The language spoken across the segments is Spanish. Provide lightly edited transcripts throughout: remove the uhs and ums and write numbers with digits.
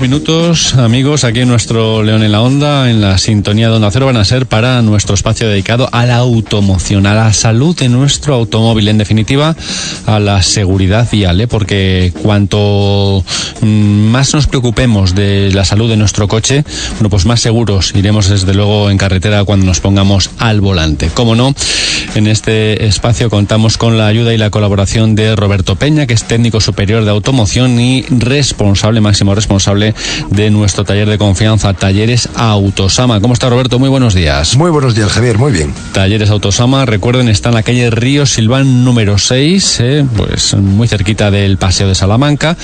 minutos, amigos, aquí en nuestro León en la Onda, en la sintonía de Onda Cero, van a ser para nuestro espacio dedicado a la automoción, a la salud de nuestro automóvil, en definitiva, a la seguridad vial, porque cuanto más nos preocupemos de la salud de nuestro coche, bueno, pues más seguros iremos desde luego en carretera cuando nos pongamos al volante. Cómo no, en este espacio contamos con la ayuda y la colaboración de Roberto Peña, que es técnico superior de automoción y máximo responsable de nuestro taller de confianza, Talleres Autosama. ¿Cómo está, Roberto? Muy buenos días. Muy buenos días, Javier, muy bien. Talleres Autosama, recuerden, está en la calle Río Silván número 6, pues muy cerquita del Paseo de Salamanca,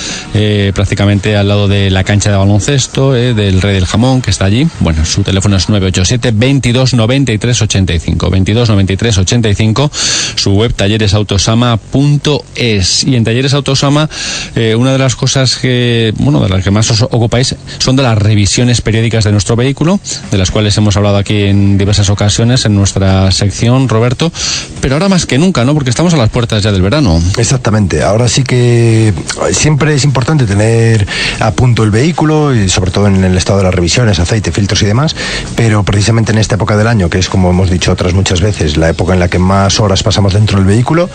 prácticamente al lado de la cancha de baloncesto, del Rey del Jamón, que está allí. Bueno, su teléfono es 987 22 93 85, 22 93 85, su web talleresautosama.es. Y en Talleres Autosama, una de las cosas de las que más os ocupáis son de las revisiones periódicas de nuestro vehículo, de las cuales hemos hablado aquí en diversas ocasiones en nuestra sección, Roberto, pero ahora más que nunca, ¿no? Porque estamos a las puertas ya del verano. Exactamente, ahora sí que siempre es importante tener a punto el vehículo, y sobre todo en el estado de las revisiones, aceite, filtros y demás, pero precisamente en esta época del año, que es, como hemos dicho otras muchas veces, la época en la que más horas pasamos dentro del vehículo,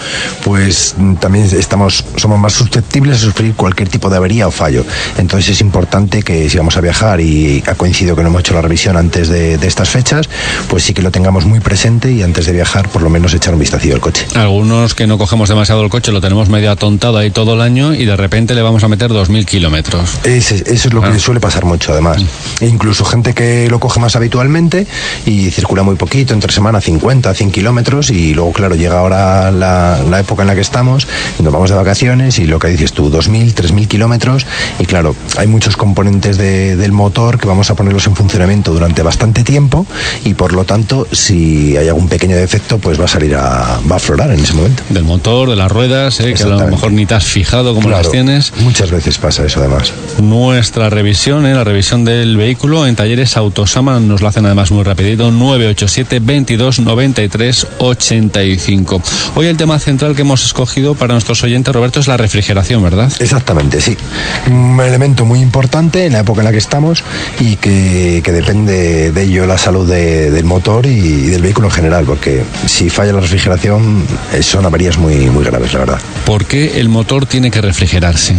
pues también somos más susceptibles a sufrir cualquier tipo de avería o fallo. Entonces es importante que, si vamos a viajar y ha coincidido que no hemos hecho la revisión antes de estas fechas, pues sí que lo tengamos muy presente y antes de viajar por lo menos echar un vistacillo al coche. Algunos que no cogemos demasiado el coche, lo tenemos medio atontado ahí todo el año y de repente le vamos a meter 2.000 kilómetros. Eso es lo que suele pasar mucho, además. E incluso gente que lo coge más habitualmente y circula muy poquito, entre semana 50, 100 kilómetros, y luego, claro, llega ahora la época en la que estamos, nos vamos de vacaciones y lo que dices tú, 2.000, 3.000 kilómetros, y claro, hay muchos componentes del motor que vamos a ponerlos en funcionamiento durante bastante tiempo, y por lo tanto, si hay algún pequeño defecto, pues va a aflorar en ese momento. Del motor, de las ruedas, que a lo mejor ni te has fijado cómo las tienes. Muchas veces pasa eso, además. Nuestra revisión, la revisión del vehículo en Talleres Autosama, nos lo hacen además muy rapidito, 987 22 93 85. Hoy el tema central que hemos escogido para nuestros oyentes, Roberto, es la refrigeración, ¿verdad? Exactamente, sí. Un elemento muy importante en la época en la que estamos, y que depende de ello la salud del motor y del vehículo en general, porque si falla la refrigeración son averías muy, muy graves, la verdad. ¿Por qué el motor tiene que refrigerarse?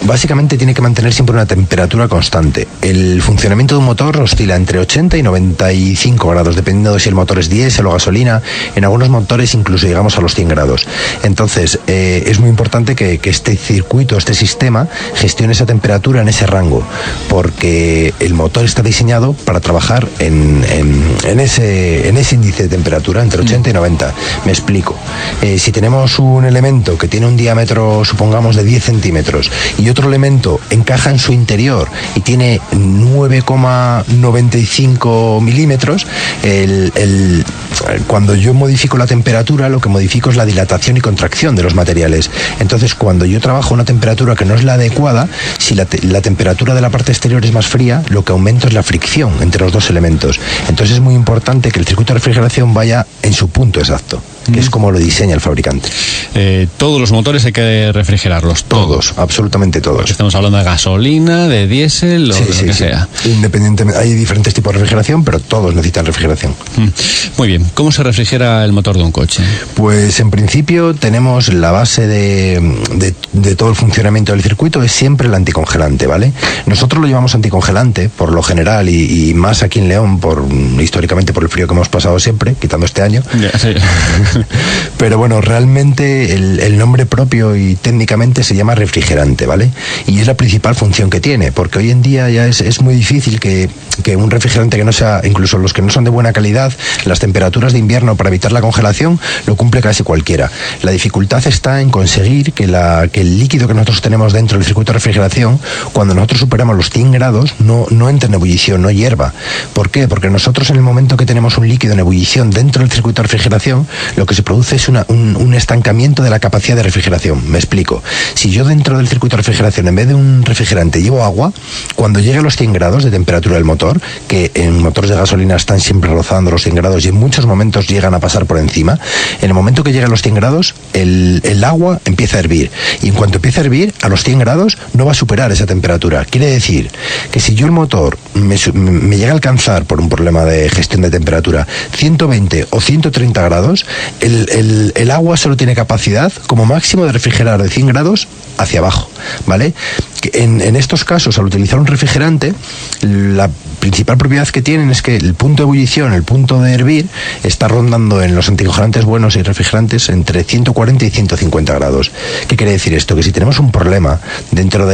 Básicamente tiene que mantener siempre una temperatura constante. El funcionamiento de un motor oscila entre 80 y 95 grados, dependiendo de si el motor es diésel o gasolina. En algunos motores incluso llegamos a los 100 grados. Entonces, es muy importante que este circuito, este sistema, gestione esa temperatura en ese rango, porque el motor está diseñado para trabajar en ese índice de temperatura, entre 80 y 90. Me explico. Si tenemos un elemento que tiene un diámetro, supongamos, de 10 centímetros, y otro elemento encaja en su interior y tiene 9,95 milímetros, cuando yo modifico la temperatura, lo que modifico es la dilatación y contracción de los materiales. Entonces, cuando yo trabajo a una temperatura que no es la adecuada, si la temperatura de la parte exterior es más fría, lo que aumento es la fricción entre los dos elementos. Entonces es muy importante que el circuito de refrigeración vaya en su punto exacto, que es como lo diseña el fabricante. Todos los motores hay que refrigerarlos. Todos, absolutamente todos. Porque estamos hablando de gasolina, de diésel o de lo que sea. Independientemente, hay diferentes tipos de refrigeración, pero todos necesitan refrigeración. Muy bien. ¿Cómo se refrigera el motor de un coche? Pues en principio tenemos la base de todo el funcionamiento del circuito, es siempre el anticongelante, ¿vale? Nosotros lo llevamos anticongelante por lo general, y más aquí en León, históricamente por el frío que hemos pasado siempre, quitando este año. Sí. Pero bueno, realmente el nombre propio y técnicamente se llama refrigerante, ¿vale? Y es la principal función que tiene, porque hoy en día ya es muy difícil que un refrigerante que no sea, incluso los que no son de buena calidad, las temperaturas de invierno para evitar la congelación, lo cumple casi cualquiera. La dificultad está en conseguir que el líquido que nosotros tenemos dentro del circuito de refrigeración, cuando nosotros superamos los 100 grados, no entre en ebullición, no hierva. ¿Por qué? Porque nosotros, en el momento que tenemos un líquido en ebullición dentro del circuito de refrigeración, lo que se produce es un estancamiento de la capacidad de refrigeración. Me explico. Si yo dentro del circuito de refrigeración, en vez de un refrigerante, llevo agua, cuando llegue a los 100 grados de temperatura del motor, que en motores de gasolina están siempre rozando los 100 grados y en muchos momentos llegan a pasar por encima, en el momento que llega a los 100 grados, el agua empieza a hervir. Y en cuanto empieza a hervir, a los 100 grados no va a superar esa temperatura. Quiere decir que si yo el motor me llega a alcanzar por un problema de gestión de temperatura 120 o 130 grados, el agua solo tiene capacidad como máximo de refrigerar de 100 grados hacia abajo, ¿vale? En estos casos, al utilizar un refrigerante, la principal propiedad que tienen es que el punto de ebullición, el punto de hervir, está rondando en los anticongelantes buenos y refrigerantes entre 140 y 150 grados. ¿Qué quiere decir esto? Que si tenemos un problema dentro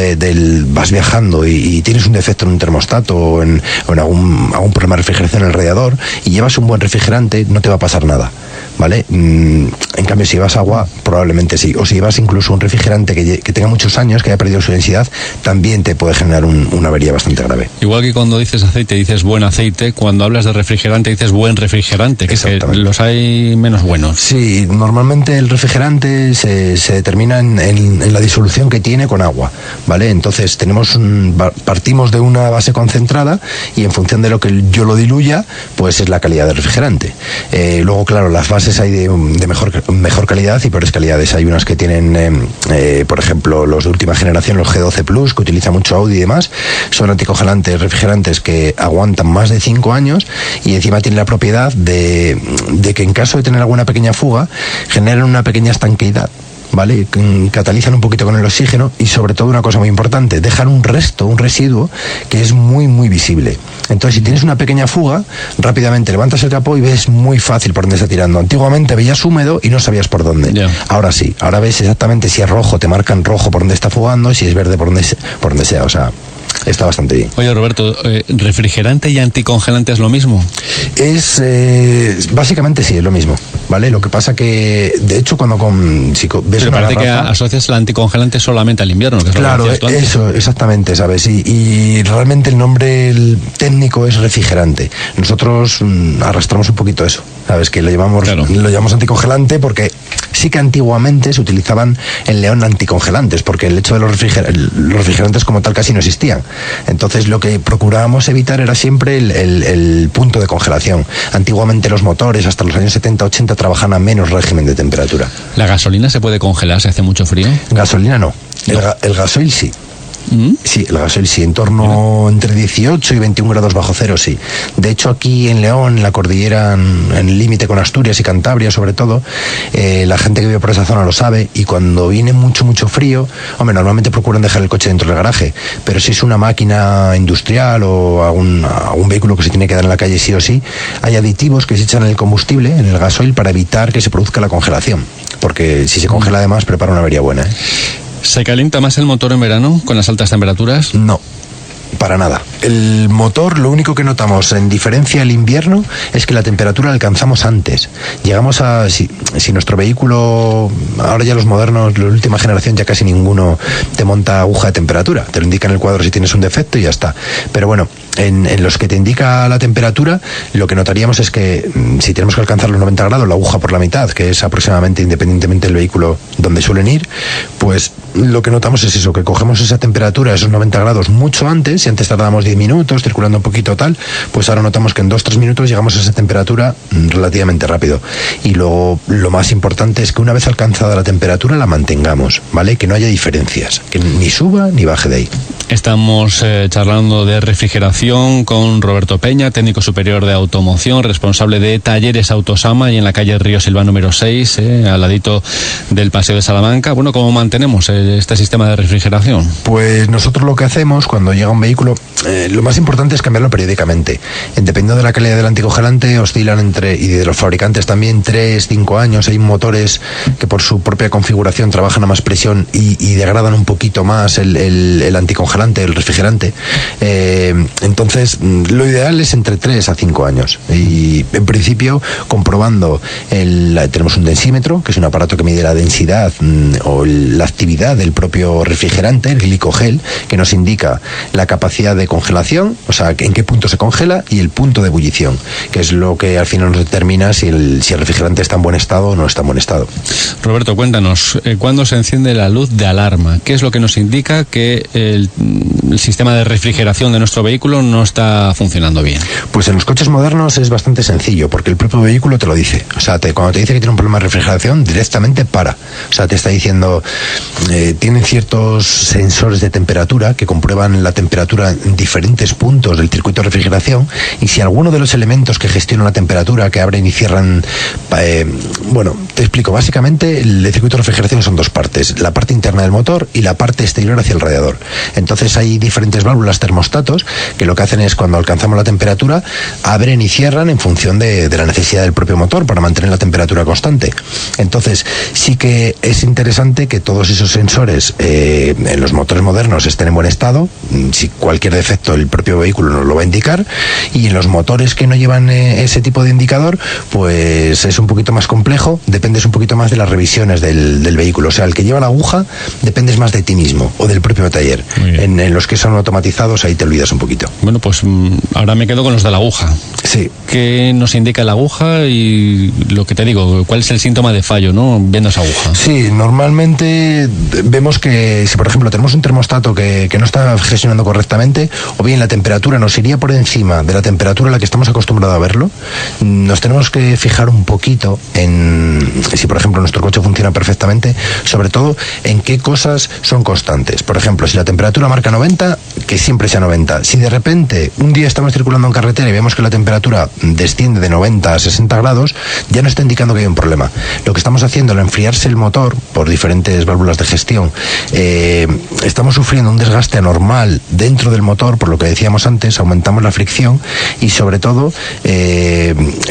vas viajando y tienes un defecto en un termostato o en algún problema de refrigeración en el radiador y llevas un buen refrigerante, no te va a pasar nada, ¿vale? En cambio, si llevas agua, probablemente sí. O si llevas incluso un refrigerante que tenga muchos años, que haya perdido su densidad, también te puede generar una avería bastante grave. Igual que cuando dices aceite, dices buen aceite, cuando hablas de refrigerante, dices buen refrigerante, que los hay menos buenos. Sí, normalmente el refrigerante se determina en la disolución que tiene con agua, ¿vale? Entonces partimos de una base concentrada y en función de lo que yo lo diluya, pues es la calidad del refrigerante. Luego, claro, las bases hay de mejor calidad y peores calidades. Hay unas que tienen, por ejemplo, los de última generación, los G12 Plus, que utiliza mucho Audi y demás, son anticongelantes, refrigerantes que aguantan más de 5 años y encima tienen la propiedad de que en caso de tener alguna pequeña fuga, generan una pequeña estanqueidad, ¿vale? Catalizan un poquito con el oxígeno y sobre todo una cosa muy importante, dejan un residuo que es muy muy visible. Entonces, si tienes una pequeña fuga, rápidamente levantas el capó y ves muy fácil por dónde está tirando. Antiguamente veías húmedo y no sabías por dónde. Yeah. Ahora sí, ahora ves exactamente si es rojo, te marcan rojo por dónde está fugando, y si es verde por donde sea, o sea, está bastante bien. Oye, Roberto, ¿refrigerante y anticongelante es lo mismo? Básicamente sí, es lo mismo, ¿vale? Lo que pasa que, de hecho, si ves pero una parece garrafa, que asocias el anticongelante solamente al invierno, que es claro, lo que decías tú antes. Exactamente, ¿sabes? Y realmente el nombre técnico es refrigerante. Nosotros arrastramos un poquito eso, ¿sabes? Que lo llamamos anticongelante porque sí que antiguamente se utilizaban en León anticongelantes, porque el hecho de los refrigerantes como tal casi no existían. Entonces lo que procurábamos evitar era siempre el punto de congelación. Antiguamente los motores hasta los años 70-80 trabajaban a menos régimen de temperatura. ¿La gasolina se puede congelar si hace mucho frío? Gasolina no. El gasoil sí. Sí, el gasoil sí, en torno entre 18 y 21 grados bajo cero, sí. De hecho, aquí en León, en la cordillera, en el límite con Asturias y Cantabria, sobre todo, la gente que vive por esa zona lo sabe, y cuando viene mucho frío, hombre, normalmente procuran dejar el coche dentro del garaje, pero si es una máquina industrial o algún vehículo que se tiene que dar en la calle sí o sí, hay aditivos que se echan en el combustible, en el gasoil, para evitar que se produzca la congelación, porque si se congela además prepara una avería buena, ¿eh? ¿Se calienta más el motor en verano con las altas temperaturas? No, para nada. El motor, lo único que notamos en diferencia al invierno es que la temperatura la alcanzamos antes. Llegamos a... Si nuestro vehículo, ahora ya los modernos, la última generación, ya casi ninguno te monta aguja de temperatura. Te lo indica en el cuadro si tienes un defecto y ya está. Pero bueno, en los que te indica la temperatura, lo que notaríamos es que si tenemos que alcanzar los 90 grados, la aguja por la mitad, que es aproximadamente, independientemente del vehículo donde suelen ir, pues lo que notamos es eso, que cogemos esa temperatura, esos 90 grados mucho antes. Si antes tardábamos 10 minutos circulando un poquito tal, pues ahora notamos que en 2-3 minutos llegamos a esa temperatura relativamente rápido. Y lo más importante es que una vez alcanzada la temperatura la mantengamos, ¿vale? Que no haya diferencias, que ni suba ni baje de ahí. Estamos charlando de refrigeración con Roberto Peña, técnico superior de automoción, responsable de Talleres Autosama, y en la calle Río Silva número 6, al ladito del Paseo de Salamanca. Bueno, ¿cómo mantenemos este sistema de refrigeración? Pues nosotros lo que hacemos cuando llega un vehículo, lo más importante es cambiarlo periódicamente. Dependiendo de la calidad del anticongelante, oscilan y de los fabricantes también, 3-5 años. Hay motores que por su propia configuración trabajan a más presión y degradan un poquito más el anticongelante congelante, el refrigerante. Entonces, lo ideal es entre 3 a 5 años. Y en principio, comprobando, tenemos un densímetro, que es un aparato que mide la densidad o la actividad del propio refrigerante, el glicogel, que nos indica la capacidad de congelación, o sea, en qué punto se congela, y el punto de ebullición, que es lo que al final nos determina si el refrigerante está en buen estado o no está en buen estado. Roberto, cuéntanos, ¿cuándo se enciende la luz de alarma? ¿Qué es lo que nos indica que el sistema de refrigeración de nuestro vehículo no está funcionando bien? Pues en los coches modernos es bastante sencillo, porque el propio vehículo te lo dice. O sea, cuando te dice que tiene un problema de refrigeración, directamente para. O sea, te está diciendo, tienen ciertos sensores de temperatura que comprueban la temperatura en diferentes puntos del circuito de refrigeración, y si alguno de los elementos que gestionan la temperatura, que abren y cierran, bueno, te explico. Básicamente, el circuito de refrigeración son dos partes: la parte interna del motor y la parte exterior hacia el radiador. Entonces hay diferentes válvulas termostatos que lo que hacen es, cuando alcanzamos la temperatura, abren y cierran en función de la necesidad del propio motor para mantener la temperatura constante. Entonces sí que es interesante que todos esos sensores en los motores modernos estén en buen estado. Si cualquier defecto, el propio vehículo nos lo va a indicar, y en los motores que no llevan ese tipo de indicador, pues es un poquito más complejo, dependes un poquito más de las revisiones del vehículo. O sea, el que lleva la aguja, dependes más de ti mismo o del propio taller. En los que son automatizados, ahí te olvidas un poquito. Bueno, pues ahora me quedo con los de la aguja. Sí. ¿Qué nos indica la aguja y lo que te digo, cuál es el síntoma de fallo, ¿no?, viendo esa aguja? Sí, normalmente vemos que si, por ejemplo, tenemos un termostato que no está gestionando correctamente, o bien la temperatura nos iría por encima de la temperatura a la que estamos acostumbrados a verlo, nos tenemos que fijar un poquito en si, por ejemplo, nuestro coche funciona perfectamente, sobre todo en qué cosas son constantes. Por ejemplo, si la temperatura marca 90, que siempre sea 90. Si de repente un día estamos circulando en carretera y vemos que la temperatura desciende de 90 a 60 grados, ya nos está indicando que hay un problema. Lo que estamos haciendo al enfriarse el motor por diferentes válvulas de gestión, estamos sufriendo un desgaste anormal dentro del motor, por lo que decíamos antes, aumentamos la fricción, y sobre todo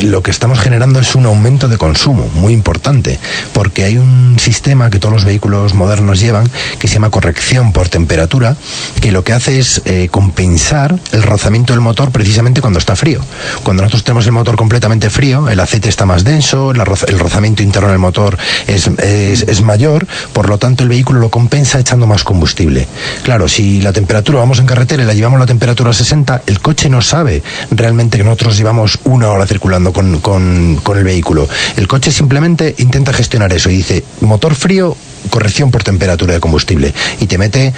lo que estamos generando es un aumento de consumo muy importante, porque hay un sistema que todos los vehículos modernos llevan, que se llama corrección por temperatura, que lo que hace es compensar el rozamiento del motor precisamente cuando está frío. Cuando nosotros tenemos el motor completamente frío, el aceite está más denso, el rozamiento interno del motor es mayor, por lo tanto el vehículo lo compensa echando más combustible. Claro, si la temperatura, vamos en carretera y la llevamos la temperatura a 60, el coche no sabe realmente que nosotros llevamos una hora circulando con el vehículo. El coche simplemente intenta gestionar eso y dice, motor frío, corrección por temperatura de combustible, y te mete,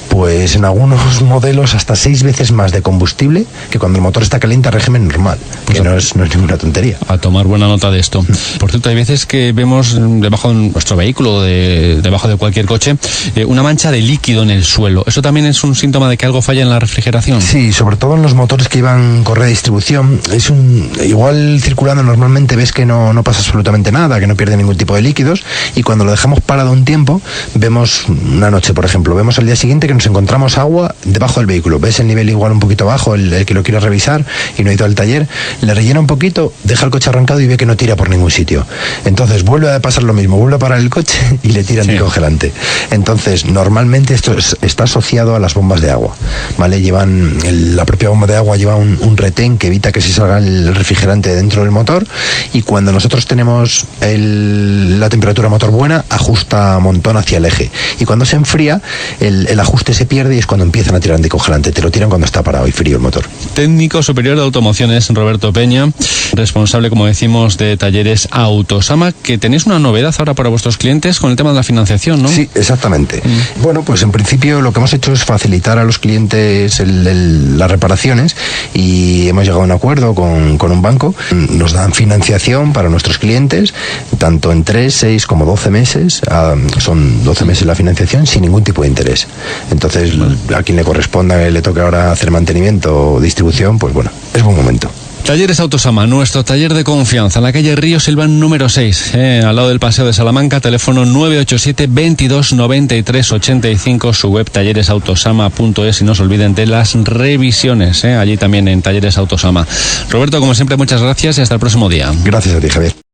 pues en algunos modelos, hasta 6 veces más de combustible que cuando el motor está caliente a régimen normal, que no es ninguna tontería. A tomar buena nota de esto. Por cierto, hay veces que vemos debajo de nuestro vehículo, debajo de cualquier coche, una mancha de líquido en el suelo. ¿Eso también es un síntoma de que algo falla en la refrigeración? Sí, sobre todo en los motores que llevan correa de distribución. Igual circulando normalmente ves que no pasa absolutamente nada, que no pierde ningún tipo de líquidos, y cuando lo dejamos parado un tiempo, vemos una noche, por ejemplo, vemos al día siguiente que nos encontramos agua debajo del vehículo. Ves el nivel igual un poquito bajo, el que lo quiere revisar y no ha ido al taller, le rellena un poquito, deja el coche arrancado y ve que no tira por ningún sitio. Entonces vuelve a pasar lo mismo, vuelve a parar el coche y le tira anticongelante. Entonces, normalmente esto está asociado a las bombas de agua, ¿vale? La propia bomba de agua lleva un retén que evita que se salga el refrigerante dentro del motor, y cuando nosotros tenemos la temperatura motor buena, ajusta un montón hacia el eje, y cuando se enfría el ajuste se pierde, y es cuando empiezan a tirar anticongelante. Te lo tiran cuando está parado y frío el motor. Técnico superior de automoción es Roberto Peña, responsable, como decimos, de Talleres Autosama, que tenéis una novedad ahora para vuestros clientes con el tema de la financiación, ¿no? Sí, exactamente. Bueno, pues en principio lo que hemos hecho es facilitar a los clientes las reparaciones, y hemos llegado a un acuerdo con un banco. Nos dan financiación para nuestros clientes, tanto en 3, 6 como 12 meses. Son 12 meses la financiación sin ningún tipo de interés. Entonces, a quien le corresponda, que le toque ahora hacer mantenimiento o distribución, pues bueno, es buen momento. Talleres Autosama, nuestro taller de confianza, en la calle Río Silván número 6, al lado del Paseo de Salamanca, teléfono 987 22 93 85, su web talleresautosama.es, y no se olviden de las revisiones, allí también en Talleres Autosama. Roberto, como siempre, muchas gracias y hasta el próximo día. Gracias a ti, Javier.